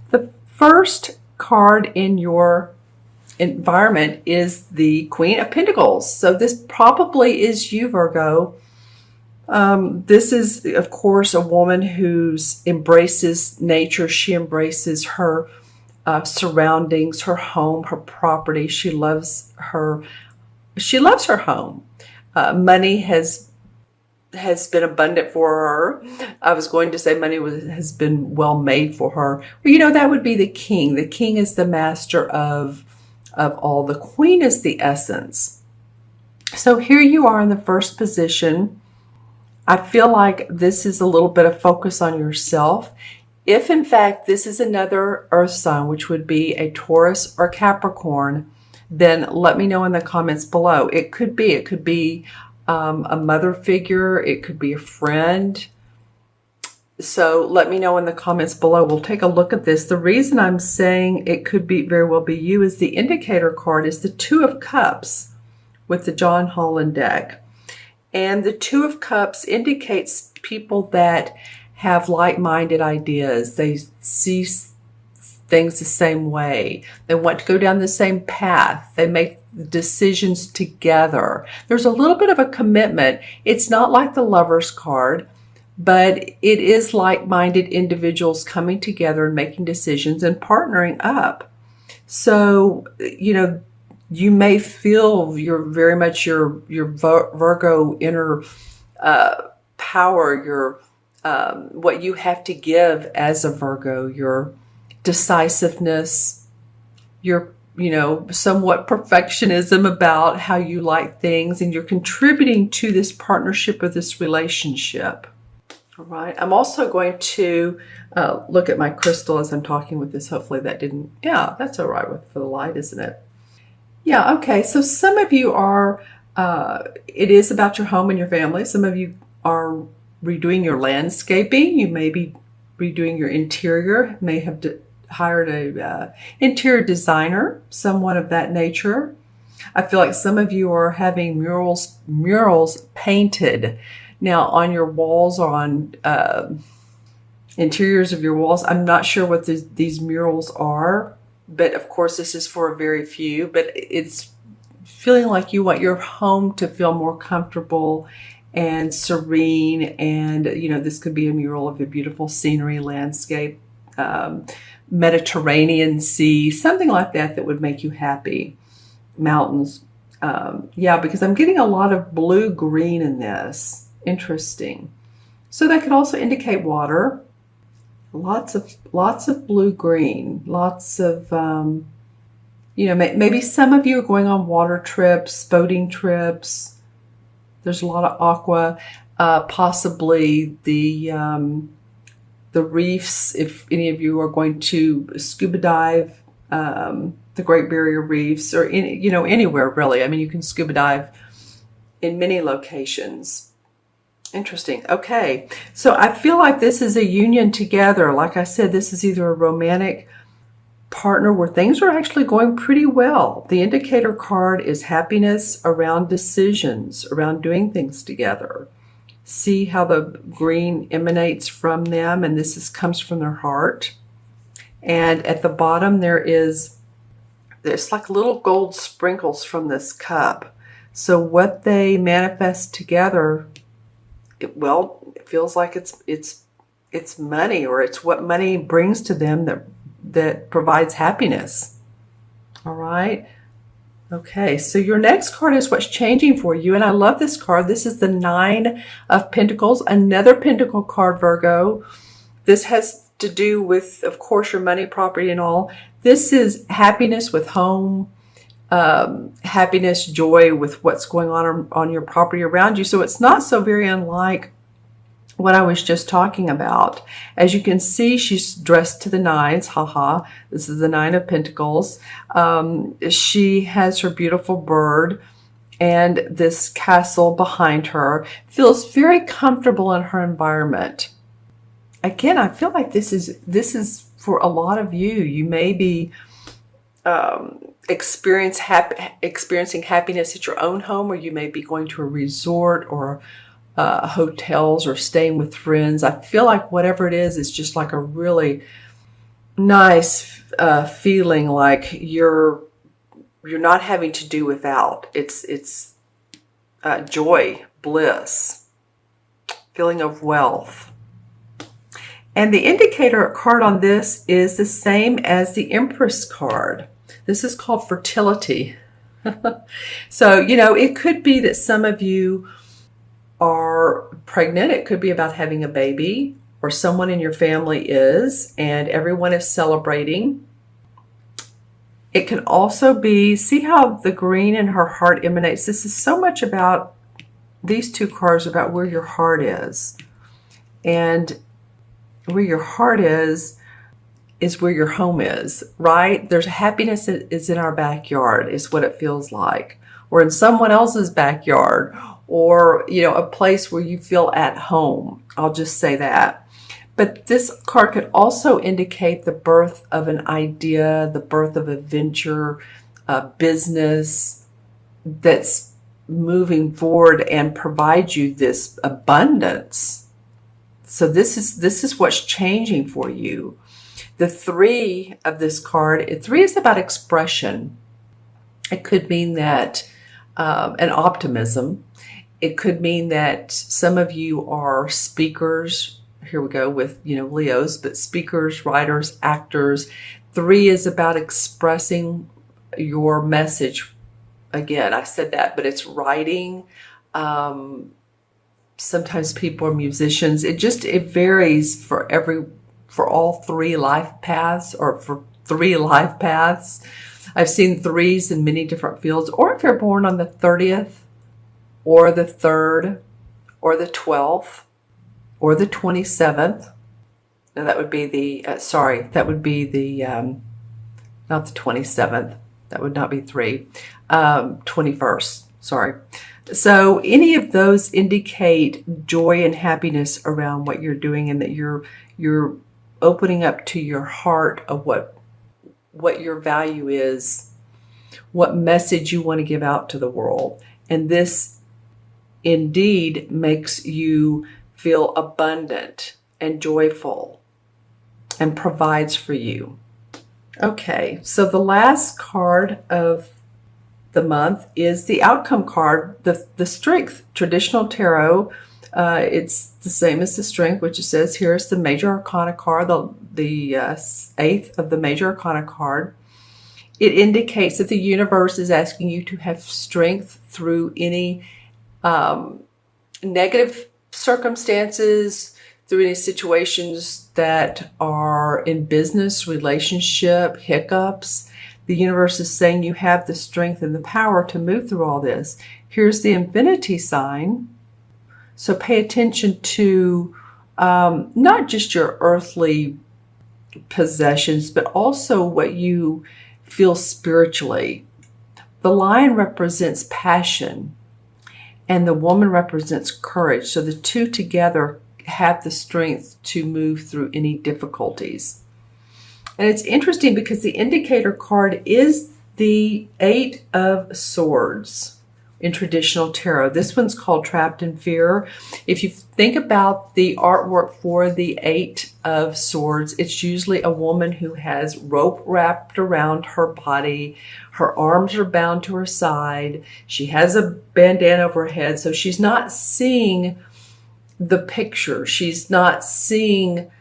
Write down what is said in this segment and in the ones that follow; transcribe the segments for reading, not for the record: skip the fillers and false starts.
The first card in your environment is the Queen of Pentacles. So this probably is you, Virgo. This is, of course, a woman who embraces nature. She embraces her surroundings, her home, her property. She loves her home. Money has been abundant for her. I was going to say money has been well made for her. Well, that would be the king. The king is the master of all. The queen is the essence. So here you are in the first position. I feel like this is a little bit of focus on yourself. If in fact this is another earth sign, which would be a Taurus or Capricorn, then let me know in the comments below. It could be a mother figure. It could be a friend. So let me know in the comments below. We'll take a look at this. The reason I'm saying it could be very well be you is the indicator card is the Two of Cups with the John Holland deck. And the Two of Cups indicates people that have like-minded ideas. They see things the same way. They want to go down the same path. They make decisions together. There's a little bit of a commitment. It's not like the Lover's card, but it is like-minded individuals coming together and making decisions and partnering up. So, you may feel you're very much your Virgo inner power, your what you have to give as a Virgo, your decisiveness, your somewhat perfectionism about how you like things, and you're contributing to this partnership or this relationship. All right. I'm also going to look at my crystal as I'm talking with this. Hopefully that didn't, yeah, that's all right for the light, isn't it? Yeah, okay. So some of you are, it is about your home and your family. Some of you are redoing your landscaping. You may be redoing your interior, may have hired a interior designer, someone of that nature. I feel like some of you are having murals painted now on your walls or on interiors of your walls. I'm not sure what these murals are, but of course this is for a very few, but it's feeling like you want your home to feel more comfortable and serene. And, this could be a mural of a beautiful scenery, landscape, Mediterranean Sea, something like that would make you happy. Mountains. Yeah, because I'm getting a lot of blue-green in this. Interesting. So that could also indicate water. Lots of blue-green. Lots of, maybe some of you are going on water trips, boating trips. There's a lot of aqua, possibly the reefs, if any of you are going to scuba dive, the Great Barrier Reefs, or anywhere really. I mean, you can scuba dive in many locations. Interesting. Okay. So I feel like this is a union together. Like I said, this is either a romantic partner where things are actually going pretty well. The indicator card is happiness around decisions, around doing things together. See how the green emanates from them, and this comes from their heart. And at the bottom there's like little gold sprinkles from this cup. So what they manifest together, it feels like it's money, or it's what money brings to them that provides happiness. All right. Okay, so your next card is what's changing for you. And I love this card. This is the Nine of Pentacles, another Pentacle card, Virgo. This has to do with, of course, your money, property, and all. This is happiness with home, happiness, joy with what's going on your property around you. So it's not so very unlike what I was just talking about. As you can see, she's dressed to the nines. Haha. This is the Nine of Pentacles. She has her beautiful bird and this castle behind her. Feels very comfortable in her environment. Again, I feel like this is for a lot of you. You may be experiencing happiness at your own home, or you may be going to a resort or hotels or staying with friends. I feel like whatever it is just like a really nice feeling like you're not having to do without. It's joy, bliss, feeling of wealth. And the indicator card on this is the same as the Empress card. This is called fertility. So, it could be that some of you are pregnant. It could be about having a baby, or someone in your family is, and everyone is celebrating. It can also be, see how the green in her heart emanates? This is so much about, these two cards about where your heart is. And where your heart is where your home is, right? There's happiness that is in our backyard, is what it feels like. Or in someone else's backyard, or, a place where you feel at home. I'll just say that. But this card could also indicate the birth of an idea, the birth of a venture, a business that's moving forward and provides you this abundance. So this is what's changing for you. The 3 of this card, 3 is about expression. It could mean that an optimism. It could mean that some of you are speakers. Here we go with, Leos, but speakers, writers, actors. 3 is about expressing your message. Again, I said that, but it's writing. Sometimes people are musicians. It varies for all 3 life paths, or for 3 life paths. I've seen 3s in many different fields. Or if you're born on the 30th, or the 3rd, or the 12th, or the 27th. Now that would be the, not the 27th. That would not be 3. 21st, sorry. So any of those indicate joy and happiness around what you're doing, and that you're opening up to your heart of what your value is, what message you want to give out to the world. And this indeed makes you feel abundant and joyful and provides for you. Okay, so the last card of the month is the outcome card, the strength. Traditional tarot, it's the same as the strength, which it says here is the major arcana card, the 8th of the major arcana card. It indicates that the universe is asking you to have strength through any negative circumstances, through any situations that are in business, relationship, hiccups. The universe is saying you have the strength and the power to move through all this. Here's the infinity sign. So pay attention to not just your earthly possessions, but also what you feel spiritually. The lion represents passion, and the woman represents courage. So the two together have the strength to move through any difficulties. And it's interesting because the indicator card is the 8 of Swords in traditional tarot. This one's called Trapped in Fear. If you think about the artwork for the 8 of Swords, it's usually a woman who has rope wrapped around her body. Her arms are bound to her side. She has a bandana over her head. So she's not seeing the picture. She's not seeing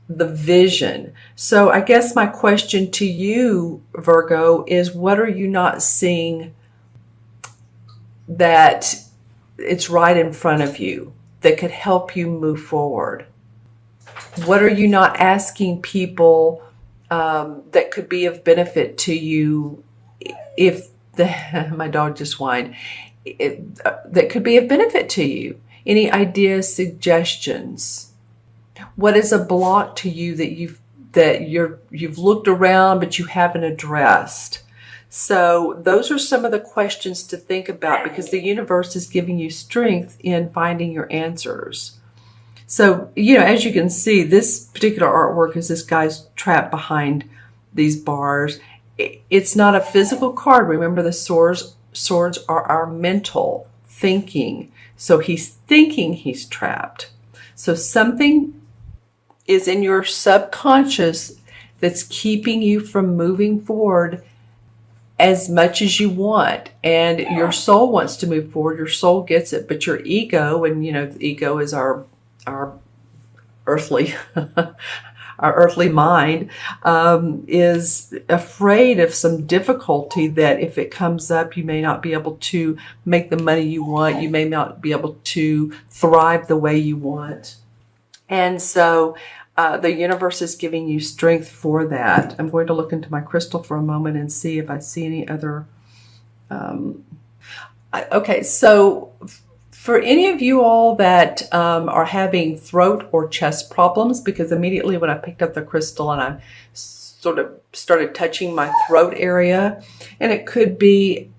the vision. So I guess my question to you, Virgo, is what are you not seeing that it's right in front of you that could help you move forward? What are you not asking people that could be of benefit to you if my dog just whined, that could be of benefit to you? Any ideas, suggestions? What is a block to you that you've looked around but you haven't addressed? So those are some of the questions to think about, because the universe is giving you strength in finding your answers. So, as you can see, this particular artwork is this guy's trapped behind these bars. It's not a physical card. Remember, the swords are our mental thinking. So he's thinking he's trapped. So something is in your subconscious that's keeping you from moving forward as much as you want. And your soul wants to move forward. Your soul gets it, but your ego, and the ego is our earthly our earthly mind, is afraid of some difficulty, that if it comes up, you may not be able to make the money you want. You may not be able to thrive the way you want. And so the universe is giving you strength for that. I'm going to look into my crystal for a moment and see if I see any other. Okay, so for any of you all that are having throat or chest problems, because immediately when I picked up the crystal and I sort of started touching my throat area, and it could be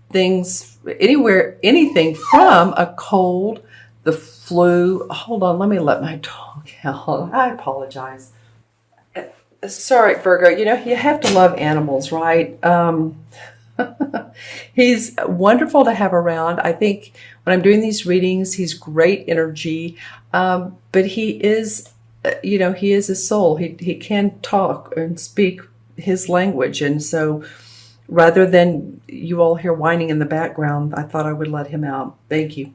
things anywhere, anything from a cold, the flu. Hold on, let me let my dog out. I apologize. Sorry, Virgo, you have to love animals, right? He's wonderful to have around. I think when I'm doing these readings, he's great energy. But he is, he is a soul. He can talk and speak his language. And so rather than you all hear whining in the background, I thought I would let him out. Thank you.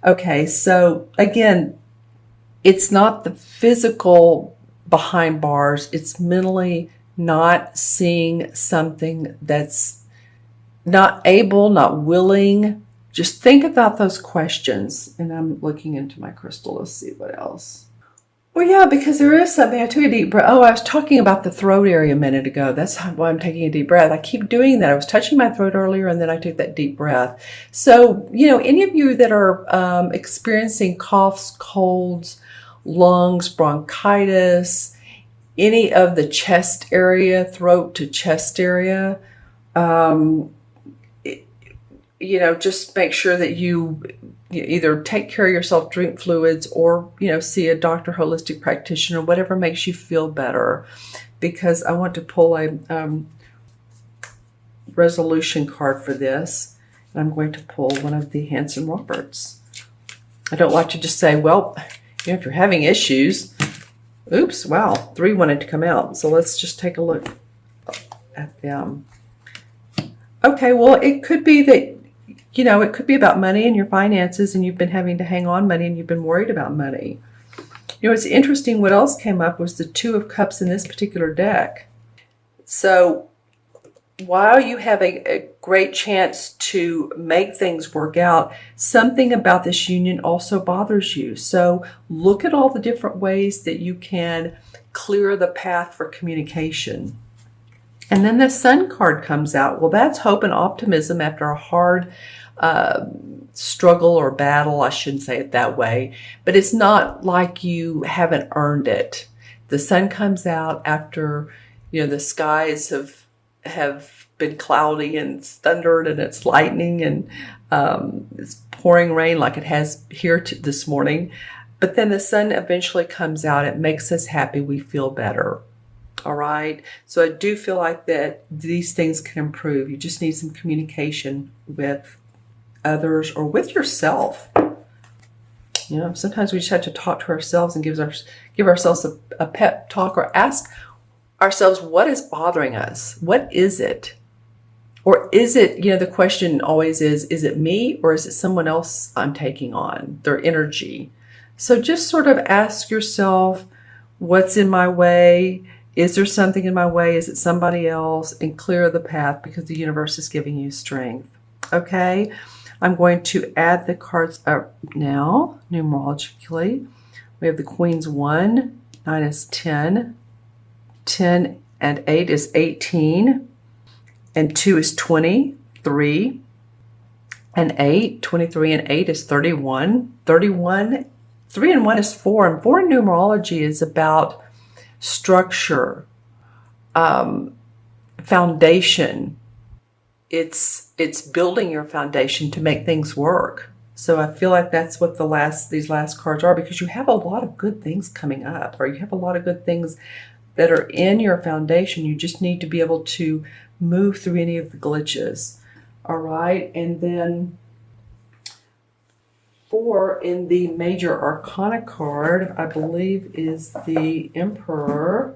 Okay, so again, it's not the physical behind bars. It's mentally not seeing something that's not able, not willing. Just think about those questions. And I'm looking into my crystal to see what else. Well, yeah, because there is something. I took a deep breath. Oh, I was talking about the throat area a minute ago. That's why I'm taking a deep breath. I keep doing that. I was touching my throat earlier, and then I took that deep breath. So, any of you that are experiencing coughs, colds, lungs, bronchitis, any of the chest area, throat to chest area, just make sure that you either take care of yourself, drink fluids, or, see a doctor, holistic practitioner, whatever makes you feel better. Because I want to pull a resolution card for this. And I'm going to pull one of the Hanson Roberts. I don't like to just say, well, if you're having issues, oops, wow, 3 wanted to come out. So let's just take a look at them. Okay, well, it could be that, it could be about money and your finances, and you've been having to hang on money and you've been worried about money. It's interesting. What else came up was the 2 of Cups in this particular deck. So while you have a great chance to make things work out, something about this union also bothers you. So look at all the different ways that you can clear the path for communication. And then the Sun card comes out. Well, that's hope and optimism after a hard struggle or battle. I shouldn't say it that way, but it's not like you haven't earned it. The Sun comes out after, the skies have been cloudy and it's thundered and it's lightning and it's pouring rain like it has here this morning. But then the Sun eventually comes out. It makes us happy. We feel better. All right. So I do feel like that these things can improve. You just need some communication with others or with yourself. Sometimes we just have to talk to ourselves and give ourselves a pep talk, or ask ourselves, what is bothering us? What is it? Or is it, the question always is it me, or is it someone else I'm taking on, their energy? So just sort of ask yourself, what's in my way? Is there something in my way? Is it somebody else? And clear the path, because the universe is giving you strength. Okay, I'm going to add the cards up now, numerologically. We have the Queen's 1, 9 is 10, 10 and 8 is 18, and 2 is 20, 3 and 8, 23 and 8 is 31, 31, 3 and 1 is 4, and 4 in numerology is about structure, foundation. It's building your foundation to make things work. So I feel like that's what these last cards are, because you have a lot of good things coming up, or you have a lot of good things that are in your foundation. You just need to be able to move through any of the glitches. All right, and then 4 in the Major Arcana card, I believe, is the Emperor.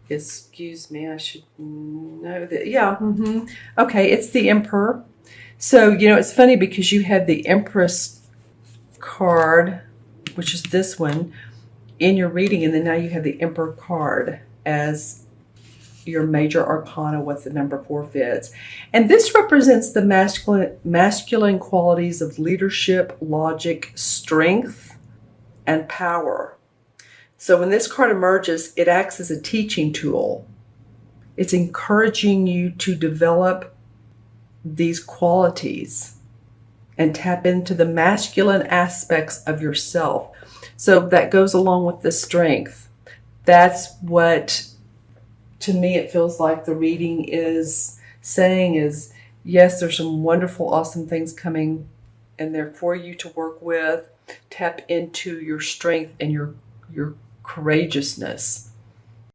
Excuse me, I should know that. Yeah. Okay, it's the Emperor. So, you know, it's funny because you had the Empress card, which is this one, in your reading, and then now you have the Emperor card as your major arcana with the number 4 fits. And this represents the masculine qualities of leadership, logic, strength, and power. So when this card emerges, it acts as a teaching tool. It's encouraging you to develop these qualities and tap into the masculine aspects of yourself. So that goes along with the strength. That's what, to me, it feels like the reading is saying is, yes, there's some wonderful, awesome things coming in there for you to work with. Tap into your strength and your courageousness.